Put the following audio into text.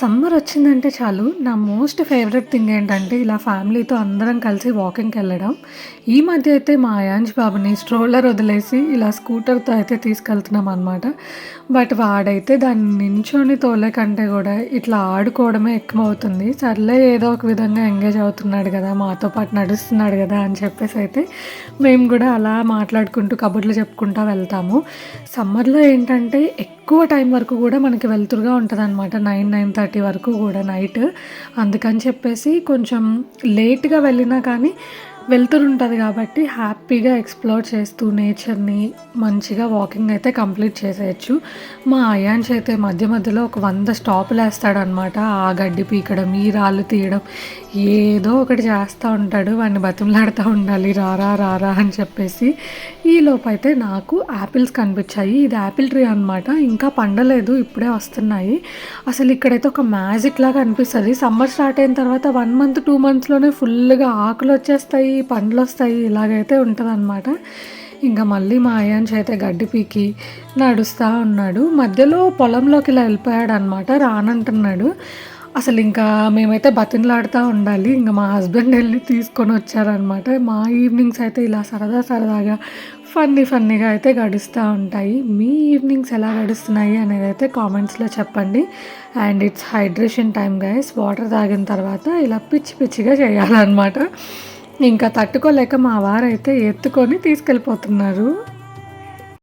Summer వచ్చిందంటే చాలు నా మోస్ట్ ఫేవరెట్ థింగ్ ఏంటంటే ఇలా ఫ్యామిలీతో అందరం కలిసి వాకింగ్‌కి వెళ్ళడం. ఈ మధ్య అయితే మా అయాన్ష్ బాబుని స్ట్రోలర్ వదిలేసి ఇలా స్కూటర్‌తో అయితే తీసుకెళ్తున్నామనమాట. బట్ వాడైతే దాన్ని నించొని తోలే కంటే కూడా ఇట్లా ఆడుకోవడమే ఎక్కువవుతుంది. సర్లే ఏదో ఒక విధంగా ఎంగేజ్ అవుతున్నాడు కదా! మాతో పాటు నడుస్తున్నాడు కదా! అని చెప్పేసి అయితే మేము కూడా అలా మాట్లాడుకుంటూ కబుర్లు చెప్పుకుంటా వెళ్తాము. సమ్మర్‌లో ఏంటంటే ఎక్కువ టైం వరకు కూడా మనకి వెలుతురుగా ఉంటదనమాట. 9:30 వరకు కూడా నైట్. అందుకని చెప్పేసి కొంచెం లేట్‌గా వెళ్ళినా కానీ వెలుతురు ఉంటది కాబట్టి హ్యాపీగా ఎక్స్‌ప్లోర్ చేస్తూ నేచర్‌ని మంచిగా వాకింగ్ అయితే కంప్లీట్ చేసేయొచ్చు. మా అయాన్ష్ అయితే మధ్య మధ్యలో ఒక 100 స్టాపులేస్తాడనమాట. ఆ గడ్డి పీకడం, ఈ రాళ్ళు తీయడం ఏదో ఒకటి చేస్తూ ఉంటాడు. వాడిని బతిమలాడుతూ ఉండాలి రారా రారా అని చెప్పేసి. ఈలోపైతే నాకు యాపిల్స్ కనిపించాయి. ఇది యాపిల్ ట్రీ అనమాట. ఇంకా పండలేదు, ఇప్పుడే వస్తున్నాయి. అసలు ఇక్కడైతే ఒక మ్యాజిక్ లాగా అనిపిస్తది. సమ్మర్ స్టార్ట్ అయిన తర్వాత 1 మంత్, 2 మంత్స్‌లోనే ఫుల్‌గా ఆకులొచ్చేస్తాయి, పండ్లొస్తాయి. ఇలాగైతే ఉంటదనమాట. ఇంకా మళ్ళీ మా అయాన్ష్ అయితే గడ్డి పీకి నడుస్తా ఉన్నాడు. మధ్యలో పొలంలోకి ఇలా వెళ్ళిపోయాడనమాట. రానంటున్నాడు. అసలింకా మేమైతే బతిమలాడుతా ఉండాలి. ఇంక మా హస్బెండ్ ఎళ్లి తీసుకొనొచ్చారనమాట. మా ఈవినింగ్స్ అయితే ఇలా సరదా సరదాగా ఫన్నీగా అయితే గడుస్తా ఉంటాయి. మీ ఈవినింగ్స్ ఎలా గడుస్తున్నాయి అనేదైతే కామెంట్స్‌లో చెప్పండి. And it's hydration time guys. Water తాగిన తర్వాత ఇలా పిచ్చిగా చేయాలనమాట. ఇంకా తట్టుకోలేక మా వారైతే ఎత్తుకొని తీసుకెళ్ళిపోతున్నారు.